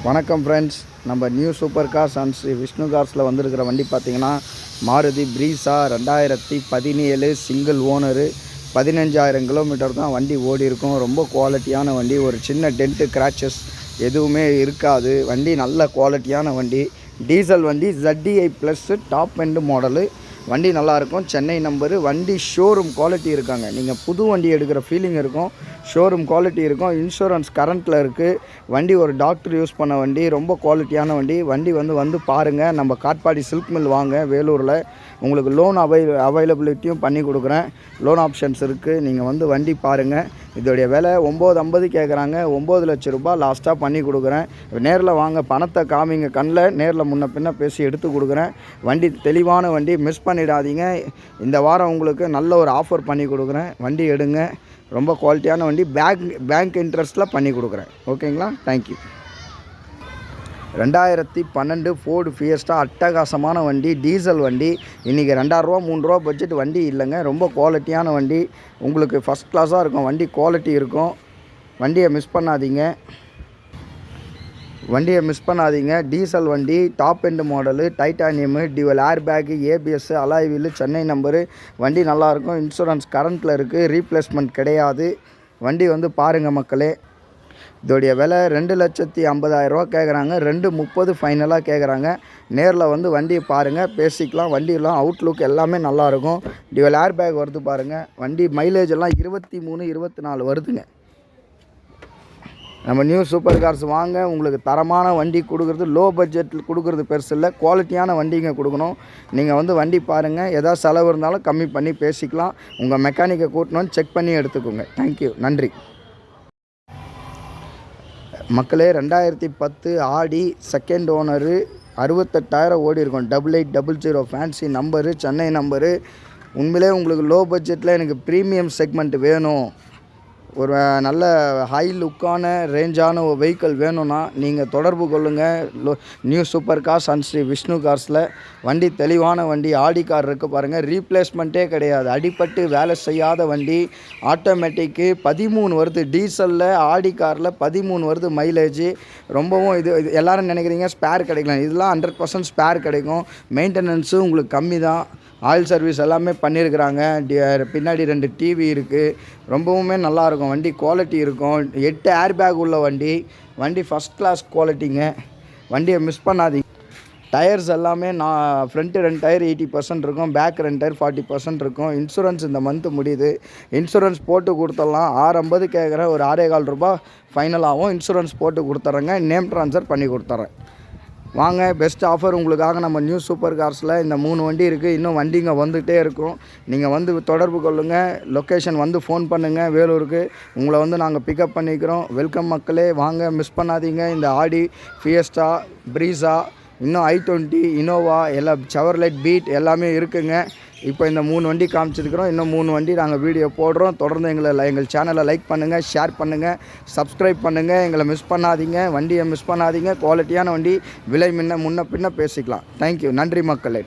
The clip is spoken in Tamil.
வணக்கம் ஃப்ரெண்ட்ஸ். நம்ம new super cars and Shri Vishnu கார்ஸில் வந்திருக்கிற வண்டி பார்த்திங்கன்னா Maruti Brezza 2017 single owner. 15,000 kilometre தான் வண்டி ஓடி இருக்கும். ரொம்ப குவாலிட்டியான வண்டி. ஒரு சின்ன டென்ட்டு கிராச்சஸ் எதுவுமே இருக்காது. வண்டி நல்ல குவாலிட்டியான வண்டி. டீசல் வண்டி ZDI plus top end model. வண்டி நல்லாயிருக்கும். சென்னை நம்பரு. வண்டி ஷோரூம் குவாலிட்டி இருக்காங்க. நீங்கள் புது வண்டி எடுக்கிற ஃபீலிங் இருக்கும். ஷோரூம் குவாலிட்டி இருக்கும். இன்சூரன்ஸ் கரண்ட்டில் இருக்குது. வண்டி ஒரு டாக்டர் யூஸ் பண்ண வண்டி. ரொம்ப குவாலிட்டியான வண்டி. வண்டி வந்து பாருங்கள். நம்ம காட்பாடி சில்க் மில் வாங்க வேலூரில். உங்களுக்கு லோன் அவைலபிலிட்டியும் பண்ணி கொடுக்குறேன். லோன் ஆப்ஷன்ஸ் இருக்குது. நீங்கள் வந்து வண்டி பாருங்கள். இதோடைய விலை 950 கேட்குறாங்க. 9 லட்ச ரூபாய் லாஸ்ட்டாக பண்ணி கொடுக்குறேன். நேரில் வாங்க. பணத்தை காமிங்க கண்ணில். நேரில் முன்ன பின்ன பேசி எடுத்து கொடுக்குறேன். வண்டி தெளிவான வண்டி. மிஸ் பண்ணிடாதீங்க. இந்த வாரம் உங்களுக்கு நல்ல ஒரு ஆஃபர் பண்ணி கொடுக்குறேன். வண்டி எடுங்க. ரொம்ப குவாலிட்டியான வண்டி. பேங்க் இன்ட்ரெஸ்ட்டில் பண்ணி கொடுக்குறேன். ஓகேங்களா? தேங்க்யூ. 2012 ஃபோர்டு ஃபியஸ்டா அட்டகாசமான வண்டி. டீசல் வண்டி. இன்றைக்கி 2,000 3,000 பட்ஜெட் வண்டி இல்லைங்க. ரொம்ப குவாலிட்டியான வண்டி. உங்களுக்கு ஃபஸ்ட் கிளாஸாக இருக்கும். வண்டி குவாலிட்டி இருக்கும். வண்டியை மிஸ் பண்ணாதீங்க. டீசல் வண்டி. Top end model. Titanium. Dual air bag. ABS alloy wheel. Chennai number. வண்டி நல்லாயிருக்கும். இன்சூரன்ஸ் கரண்ட்டில் இருக்குது. ரீப்ளேஸ்மெண்ட் கிடையாது. வண்டி வந்து பாருங்கள் மக்களே. இதோடைய விலை 2,50,000 கேட்குறாங்க. 2,30 ஃபைனலாக கேட்குறாங்க. நேரில் வந்து வண்டியை பாருங்கள். பேசிக்கலாம். வண்டியெல்லாம் அவுட்லுக் எல்லாமே நல்லாயிருக்கும். டியூவல் ஏர் பேக் வருது பாருங்கள். வண்டி மைலேஜ் எல்லாம் 23 24 வருதுங்க. நம்ம நியூ சூப்பர் கார்ஸ் வாங்க. உங்களுக்கு தரமான வண்டி கொடுக்குறது. லோ பட்ஜெட்டில் கொடுக்குறது பெருசு இல்லை. குவாலிட்டியான வண்டிங்க கொடுக்கணும். நீங்கள் வந்து வண்டி பாருங்கள். எதாவது செலவு இருந்தாலும் கம்மி பண்ணி பேசிக்கலாம். உங்கள் மெக்கானிக்கை கூட்டணும்னு செக் பண்ணி எடுத்துக்கோங்க. தேங்க்யூ. நன்றி மக்களே. 2010 ஆடி செகண்ட் ஓனரு. 68,000 ஓடி இருக்கும். 8800 ஃபேன்சி நம்பரு. சென்னை நம்பரு. உண்மையிலே உங்களுக்கு லோ பட்ஜெட்டில் எனக்கு ப்ரீமியம் செக்மெண்ட் வேணும், ஒரு நல்ல ஹை லுக்கான ரேஞ்சான ஒரு வெஹிக்கிள் வேணும்னா நீங்கள் தொடர்பு கொள்ளுங்கள். New super cars and Shri Vishnu கார்ஸில். வண்டி தெளிவான வண்டி. ஆடி கார் இருக்குது பாருங்கள். ரீப்ளேஸ்மெண்ட்டே கிடையாது. அடிப்பட்டு வேலை செய்யாத வண்டி. ஆட்டோமேட்டிக்கு 13 வருது. டீசலில் ஆடி காரில் 13 வருது மைலேஜ். ரொம்பவும் இது எல்லோரும் நினைக்கிறீங்க ஸ்பேர் கிடைக்கலாம். இதெல்லாம் 100% ஸ்பேர் கிடைக்கும். மெயின்டெனன்ஸும் உங்களுக்கு கம்மி தான். ஆயில் சர்வீஸ் எல்லாமே பண்ணியிருக்கிறாங்க. பின்னாடி 2 டிவி இருக்குது. ரொம்பவுமே நல்லாயிருக்கும். வண்டி குவாலிட்டி இருக்கும். 8 ஏர் பேக் உள்ள வண்டி. வண்டி ஃபஸ்ட் கிளாஸ் குவாலிட்டிங்க. வண்டியை மிஸ் பண்ணாதீங்க. டயர்ஸ் எல்லாமே ஃப்ரண்ட்டு 2 டயர் 80% இருக்கும். பேக் 2 டயர் 40% இருக்கும். இன்சூரன்ஸ் இந்த மந்த்து முடியுது. இன்சூரன்ஸ் போட்டு கொடுத்துடலாம். 650 கேட்குறேன். ஒரு 6,15 ரூபாய் ஃபைனலாகவும் இன்சூரன்ஸ் போட்டு கொடுத்துட்றேங்க. நேம் ட்ரான்ஸ்ஃபர் பண்ணி கொடுத்துட்றேன். வாங்க. பெஸ்ட் ஆஃபர் உங்களுக்காக நம்ம நியூ சூப்பர் கார்ஸில் இந்த 3 வண்டி இருக்குது. இன்னும் வண்டிங்க வந்துகிட்டே இருக்கும். நீங்கள் வந்து தொடர்பு கொள்ளுங்கள். லொக்கேஷன் வந்து ஃபோன் பண்ணுங்கள். வேலூருக்கு உங்களை வந்து நாங்கள் பிக்கப் பண்ணிக்கிறோம். வெல்கம் மக்களே. வாங்க. மிஸ் பண்ணாதீங்க. இந்த ஆடி ஃபியஸ்டா ப்ரீஸா இன்னும் i20 இனோவா எல்லாம் செவர்லெட் பீட் எல்லாமே இருக்குங்க. இப்போ இந்த 3 வண்டி காமிச்சிருக்கிறோம். இன்னும் 3 வண்டி நாங்கள் வீடியோ போடுறோம். தொடர்ந்து எங்கள் சேனலை லைக் பண்ணுங்கள், ஷேர் பண்ணுங்கள், சப்ஸ்கிரைப் பண்ணுங்கள். எங்களை மிஸ் பண்ணாதீங்க. வண்டியை மிஸ் பண்ணாதீங்க. குவாலிட்டியான வண்டி. விலை முன்ன பின்ன பேசிக்கலாம். தேங்க்யூ. நன்றி மக்களே.